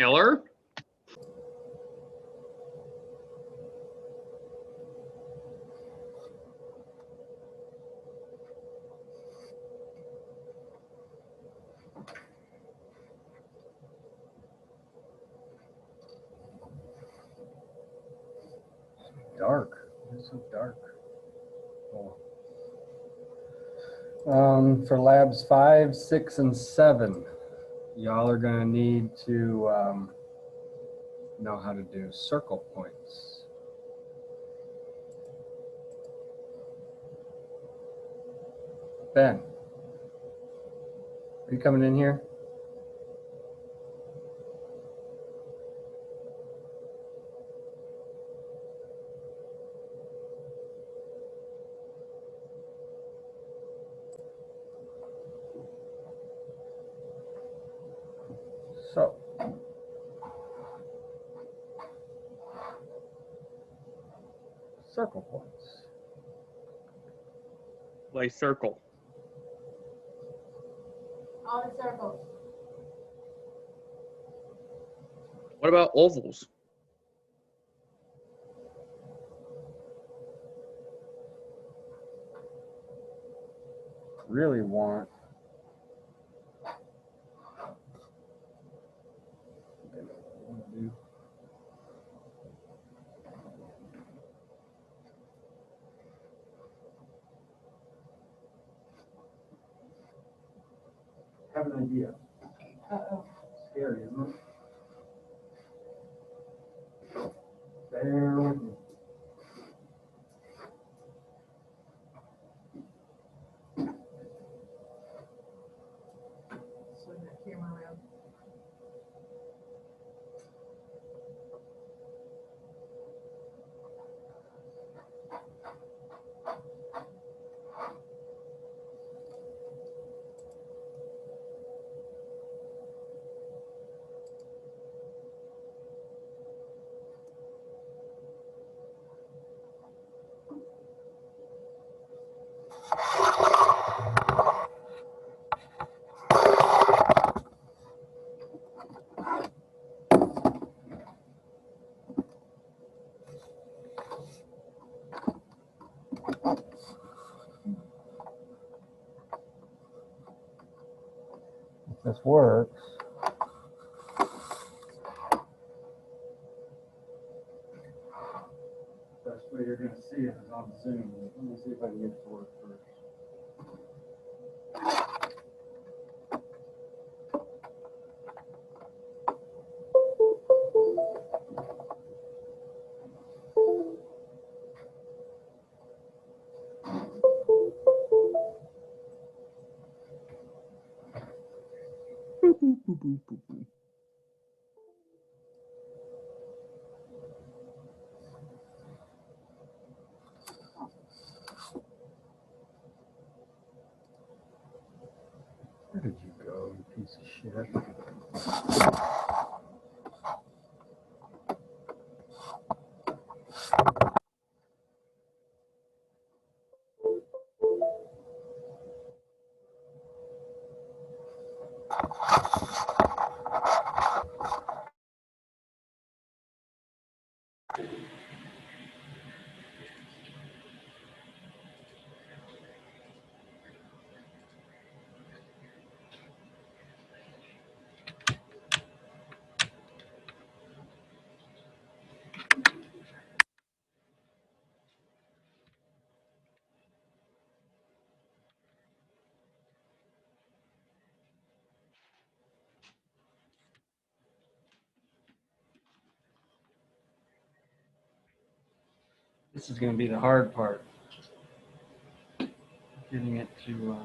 Eller? Dark. It's so dark. For labs 5, 6, and 7, y'all are gonna need to know how to do circle points. Ben, are you coming in here? So, circle points. Play circle. All the circles. What about ovals? Really want have an idea. Uh-oh. Scary, isn't it? Bear with me. Swing that camera around. If this works. Best way you're going to see it is on Zoom. Let me see if I can get it to work first. Where did you go, you piece of shit? This is going to be the hard part. Getting it to...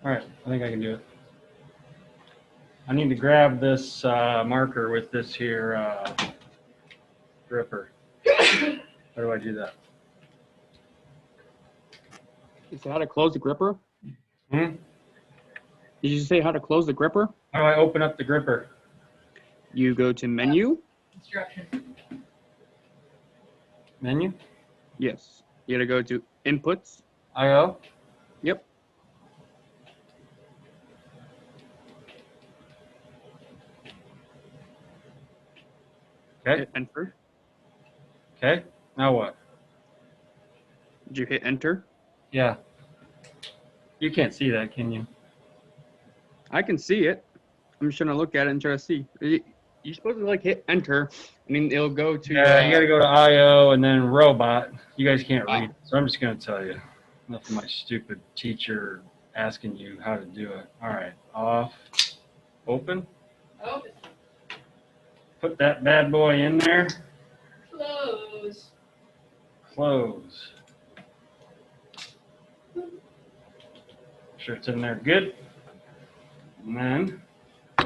All right, I think I can do it. I need to grab this marker with this here gripper. How do I do that? Is it how to close the gripper? Hmm? Did you say how to close the gripper? How do I open up the gripper? You go to menu. Instruction. Menu? Yes. You gotta go to inputs. I/O? Yep. Okay. Hit enter. Okay. Now what? Did you hit enter? Yeah. You can't see that, can you? I can see it. I'm just trying to look at it and try to see. You're supposed to like hit enter, and then it'll go to. Yeah, you got to go to I/O and then robot. You guys can't read, so I'm just going to tell you. Nothing my stupid teacher asking you how to do it. All right. Off. Open. Open. Put that bad boy in there. Close. Close. Sure it's in there good. And then I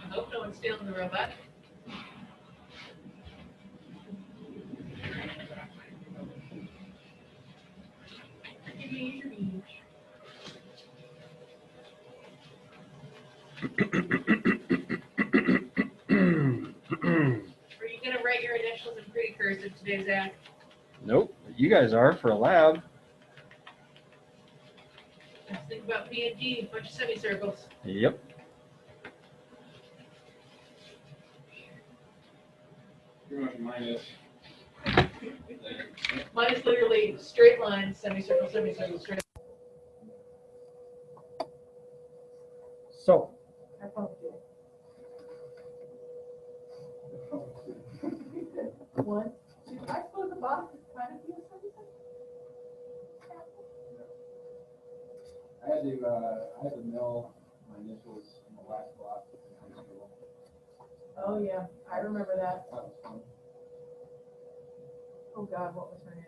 hope no one's stealing the robot. Are you gonna write your initials in pretty cursive today, Zach? nope. You guys are for a lab. Just think about P&G, bunch of semicircles. Yep. Mine is literally straight lines, semicircle, semicircle, straight. So I probably did. One, two, I suppose the bottom is kind of be a semicircle. I had to mill my initials in the last block. Oh, yeah, I remember that. That was fun. Oh, God, what was her name?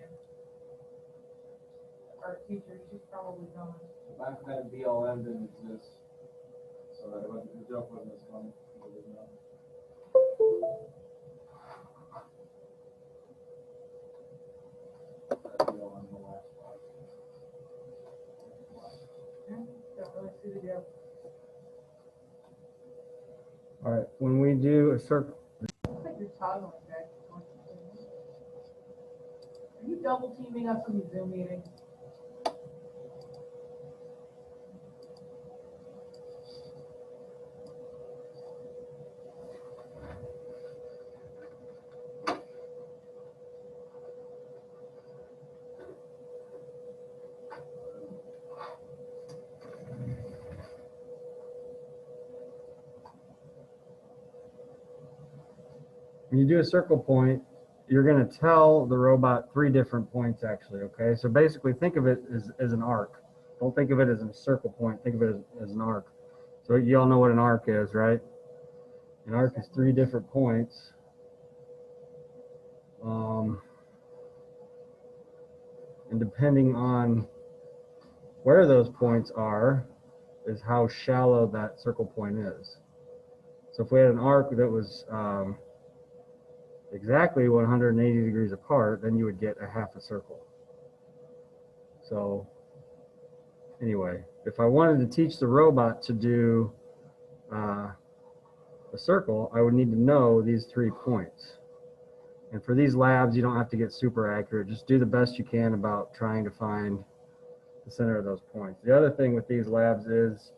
Our teacher, she's probably gone. Back then BLM didn't exist, so that it wasn't, the joke wasn't as funny. Don't really see the joke. All right, when we do a circle, Looks like you're toggling, Greg. Are you double teaming us on these Zoom meetings? when you do a circle point, you're going to tell the robot 3 different points actually, okay? So basically think of it as an arc. Don't think of it as a circle point, think of it as an arc. So you all know what an arc is, right? An arc is 3 different points. And depending on where those points are is how shallow that circle point is. So if we had an arc that was exactly 180 degrees apart, then you would get a half a circle. So anyway, if I wanted to teach the robot to do a circle, I would need to know these 3 points. And for these labs, you don't have to get super accurate. Just do the best you can about trying to find the center of those points. The other thing with these labs is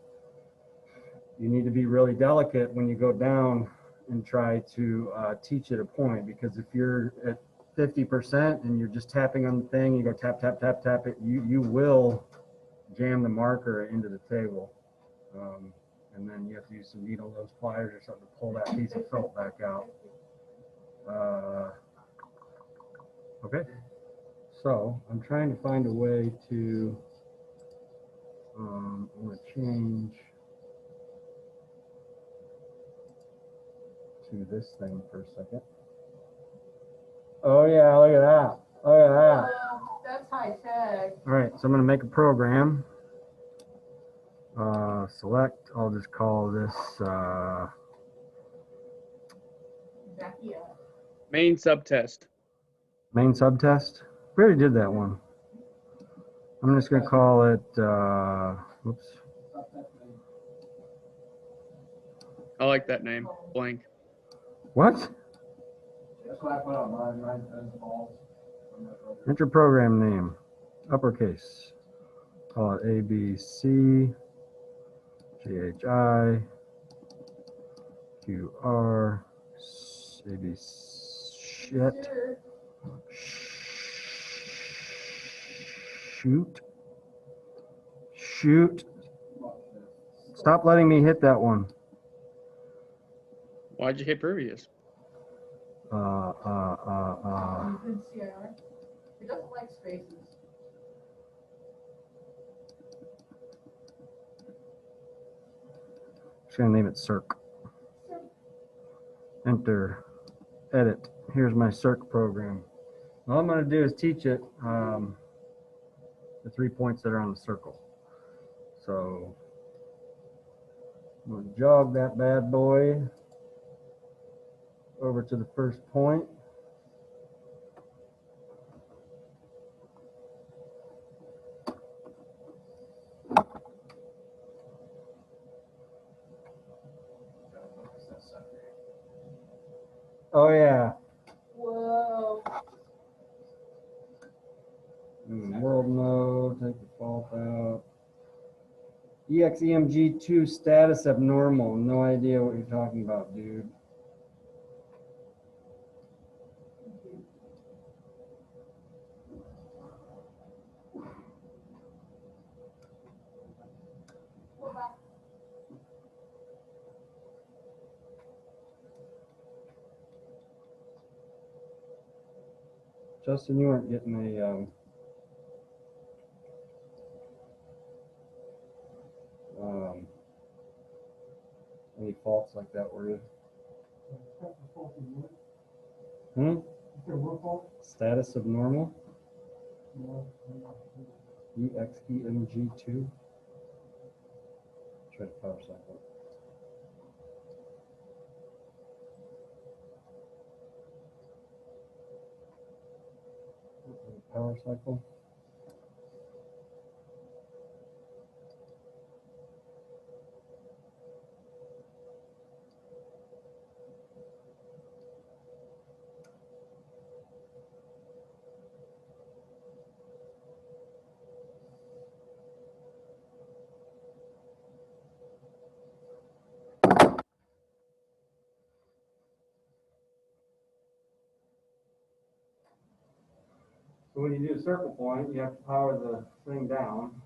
you need to be really delicate when you go down and try to teach it a point, because if you're at 50% and you're just tapping on the thing, you go tap, tap, tap, tap it, you will jam the marker into the table. And then you have to use some needle nose pliers or something to pull that piece of felt back out. Okay, so I'm trying to find a way to, I'm going to change to this thing for a second. Oh yeah, look at that. Look at that. That's high tech. All right, so I'm going to make a program. Select, I'll just call this, Zakia. Main subtest. Main subtest. We already did that one. I'm just gonna call it. Whoops. I like that name. Blank. What? That's what I put on mine falls. Enter program name. Uppercase. Call it A B C G H I Q R A B shit. Shoot. Shoot. Stop letting me hit that one. Why'd you hit previous? You can see her. He doesn't like spaces. Just gonna name it Circ. Enter. Edit. Here's my Circ program. All I'm gonna do is teach it the 3 points that are on the circle. So I'm gonna jog that bad boy over to the first point. Oh yeah. Whoa. World mode, take the fault out. EXEMG2 status abnormal. No idea what you're talking about, dude. Justin, you weren't getting any faults like that, were you? Status of normal? EXEMG2. Try to power cycle. Power cycle. So when you do a circle point, you have to power the thing down.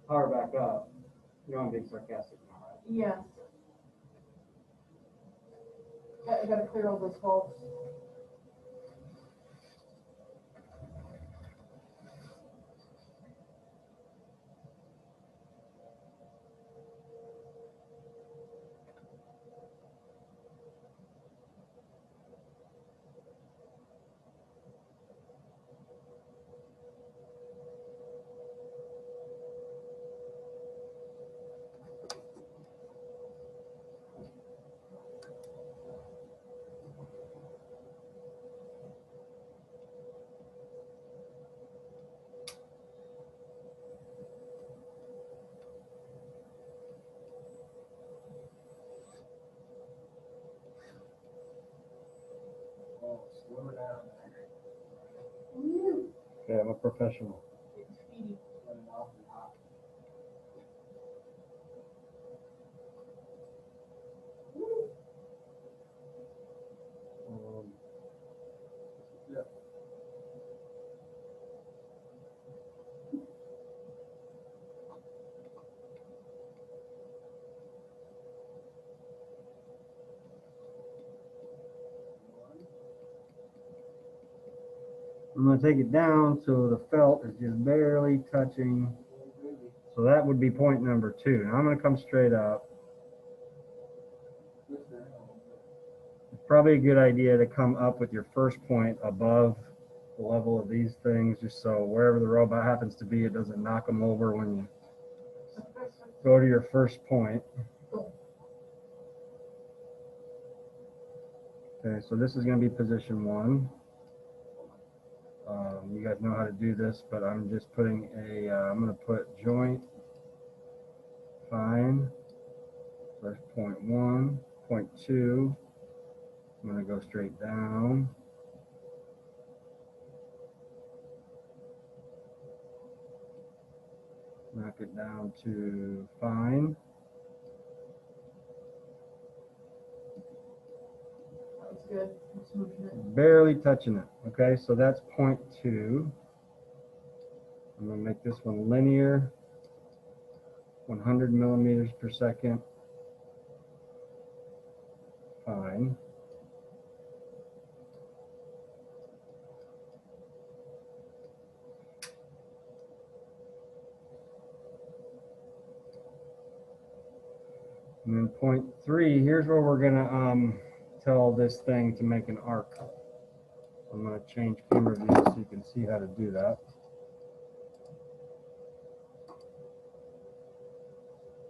Power back up. You know I'm being sarcastic now, right? Yes. I gotta clear all those faults. Oh, slow it down. Okay, I'm a professional. It's speedy. Let it off and hot. Yeah. I'm going to take it down so the felt is just barely touching. So that would be point number 2. Now I'm going to come straight up. It's probably a good idea to come up with your first point above the level of these things, just so wherever the robot happens to be, it doesn't knock them over when you go to your first point. Okay, so this is going to be position 1. You guys know how to do this, but I'm just putting I'm going to put joint, fine. So there's point 1, point 2. I'm going to go straight down. Knock it down to fine. That's good. I'm smooching it. Barely touching it. Okay, so that's point 2. I'm going to make this one linear, 100 millimeters per second. Fine. And then point 3, here's where we're going to tell this thing to make an arc. I'm going to change camera view so you can see how to do that.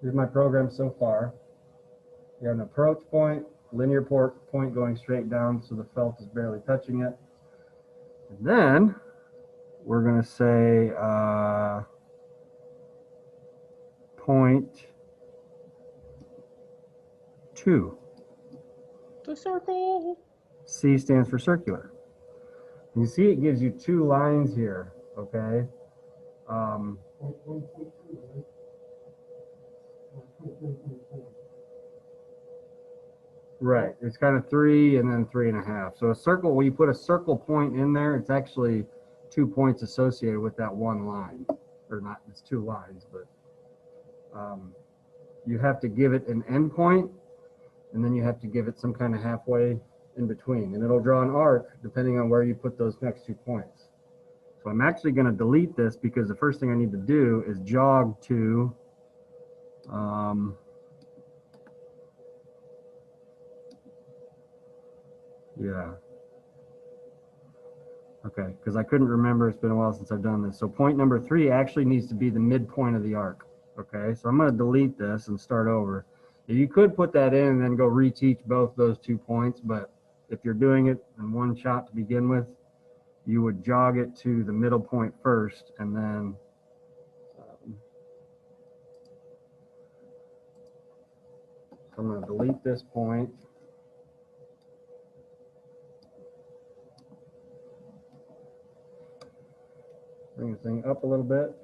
Here's my program so far. You have an approach point, linear point going straight down so the felt is barely touching it. And then we're going to say point 2. The circle. C stands for circular. You see it gives you 2 lines here, okay? Right, it's kind of 3 and then 3.5. So a circle, when you put a circle point in there, it's actually 2 points associated with that one line. Or not, it's 2 lines, but you have to give it an end point, and then you have to give it some kind of halfway in between. And it'll draw an arc depending on where you put those next 2 points. So I'm actually going to delete this because the first thing I need to do is jog to yeah. Okay, because I couldn't remember. It's been a while since I've done this. So point number 3 actually needs to be the midpoint of the arc. Okay, so I'm going to delete this and start over. You could put that in and then go reteach both those 2 points, but if you're doing it in one shot to begin with, you would jog it to the middle point first, and then so I'm going to delete this point. Bring the thing up a little bit.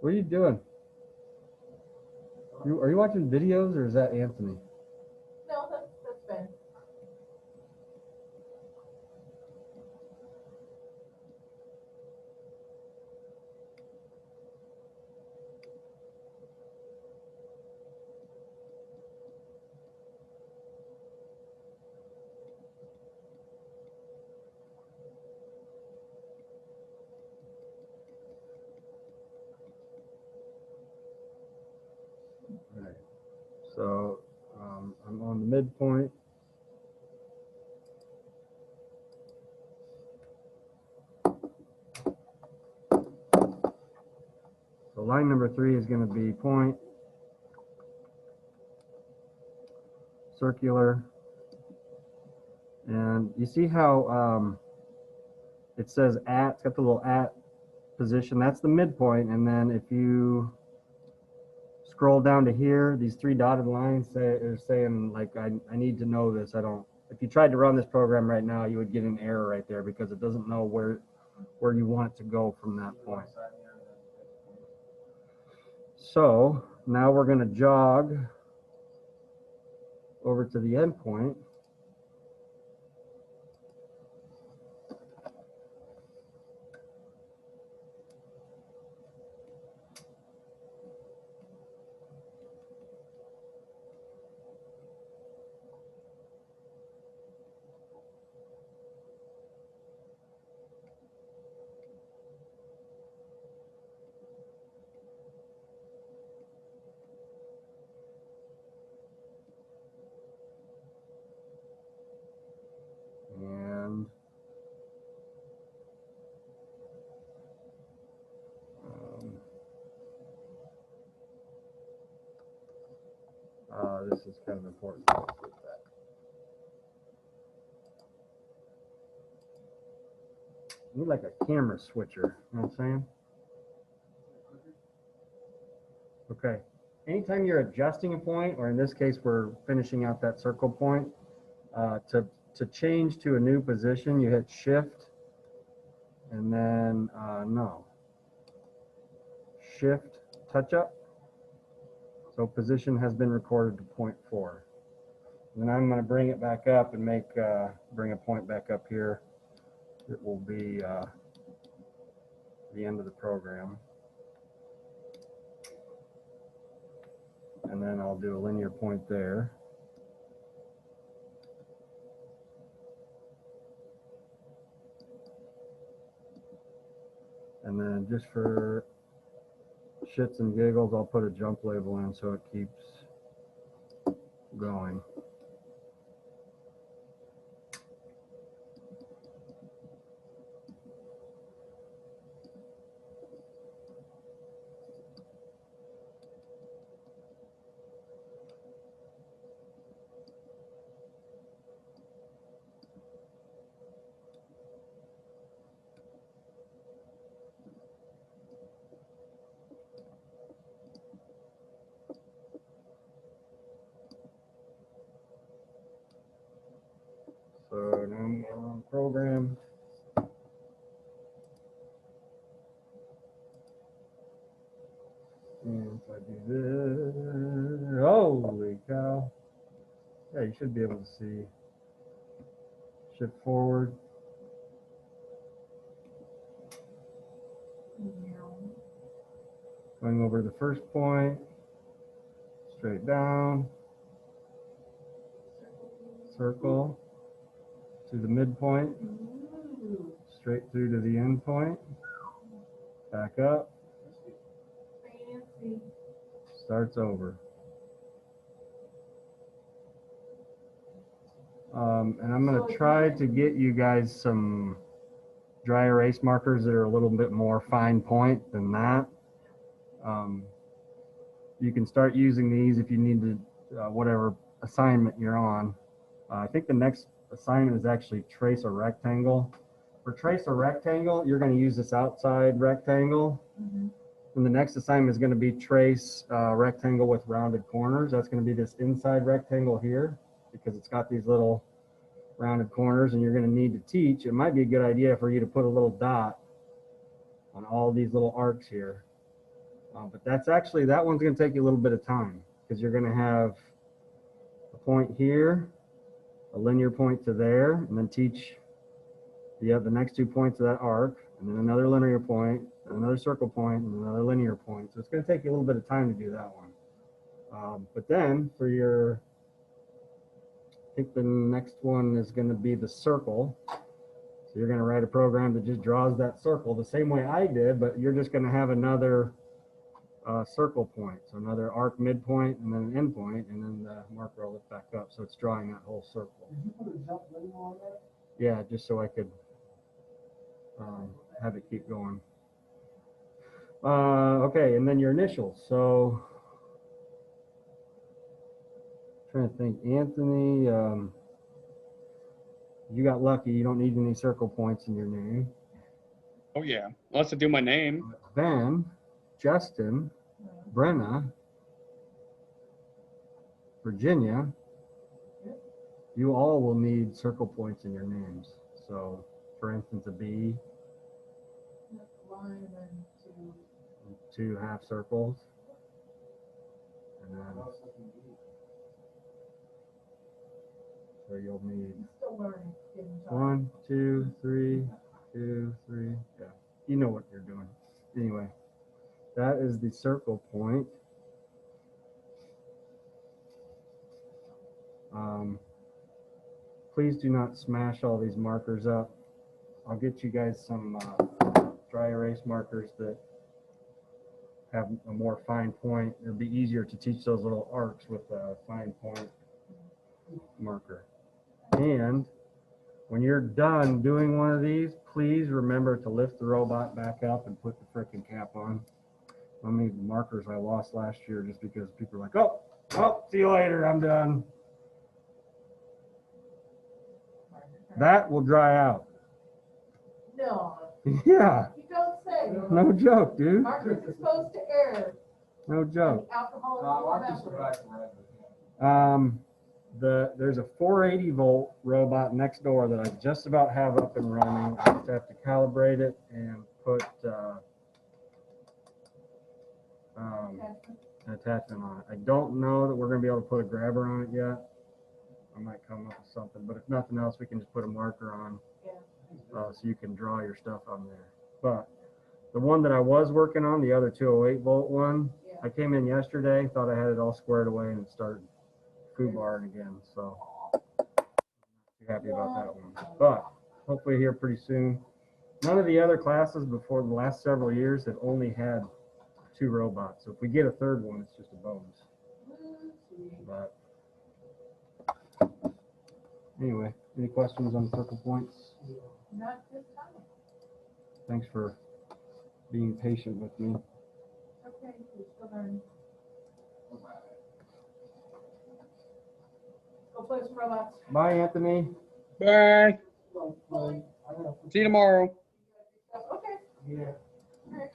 What are you doing? Are you watching videos, or is that Anthony? No, that's Ben. Right. So I'm on the midpoint. So line number 3 is going to be point, circular, and you see how it says at, it's got the little at position, that's the midpoint, and then if you scroll down to here, these 3 dotted lines are saying like I need to know this. If you tried to run this program right now, you would get an error right there because it doesn't know where you want it to go from that point. So now we're going to jog over to the end point. this is kind of important. I need like a camera switcher, you know what I'm saying? Okay, anytime you're adjusting a point, or in this case, we're finishing out that circle point, to change to a new position, you hit Shift, and then, no. Shift, touch up. So position has been recorded to 0.4. And then I'm gonna bring it back up and make, bring a point back up here. It will be the end of the program. And then I'll do a linear point there. And then just for shits and giggles, I'll put a jump label in so it keeps going. So now I'm on program. And if I do this, holy cow. Yeah, you should be able to see. Shift forward. Going over the first point, straight down, circle to the midpoint, straight through to the end point, back up, Fancy. starts over. And I'm going to try to get you guys some dry erase markers that are a little bit more fine point than that. You can start using these if you need to, whatever assignment you're on. I think the next assignment is actually trace a rectangle. For trace a rectangle, you're going to use this outside rectangle. And the next assignment is going to be trace rectangle with rounded corners. That's going to be this inside rectangle here because it's got these little rounded corners, and you're going to need to teach. It might be a good idea for you to put a little dot on all these little arcs here. But that's actually, that one's going to take you a little bit of time because you're going to have a point here, a linear point to there, and then teach the next 2 points of that arc, and then another linear point, another circle point, and another linear point. So it's going to take you a little bit of time to do that one. But then for your, I think the next one is going to be the circle. So you're going to write a program that just draws that circle the same way I did, but you're just going to have another circle point. So another arc midpoint and then an end point, and then the marker will lift back up. So it's drawing that whole circle. Did you put a jump label on that? Yeah, just so I could have it keep going. Okay, and then your initials. So trying to think, Anthony, you got lucky. You don't need any circle points in your name. Oh yeah, unless I do my name. Ben, Justin, Brenna, Virginia, you all will need circle points in your names. So, for instance, a B, Line and then two. 2 half circles, and then so you'll need Still learning. Getting tired. 1, 2, 3, 2, 3. Yeah, you know what you're doing. Anyway, that is the circle point. Please do not smash all these markers up. I'll get you guys some dry erase markers that have a more fine point. It'll be easier to teach those little arcs with a fine point marker. And when you're done doing one of these, please remember to lift the robot back up and put the frickin' cap on. How many markers I lost last year just because people are like, oh, Oh, see you later. I'm done. That will dry out. No, Yeah, you don't say. no joke, dude. Mark is exposed to air No and joke. alcohol. Marcus is back from Redwood. There's a 480 volt robot next door that I just about have up and running. I just have to calibrate it and put an attachment on it. I don't know that we're gonna be able to put a grabber on it yet. I might come up with something, but if nothing else, we can just put a marker on, so you can draw your stuff on there. But the one that I was working on, the other 208 volt one, I came in yesterday, thought I had it all squared away, and it started foobarring again. So too happy about that one. But hopefully here pretty soon. None of the other classes before the last several years have only had 2 robots. So if we get a third one, it's just a bonus. But anyway, any questions on Circle Points? Not this time. Thanks for being patient with me. Okay, we still learn. Go play some robots. Bye, Anthony. Bye. See you tomorrow. Okay. Yeah. All right.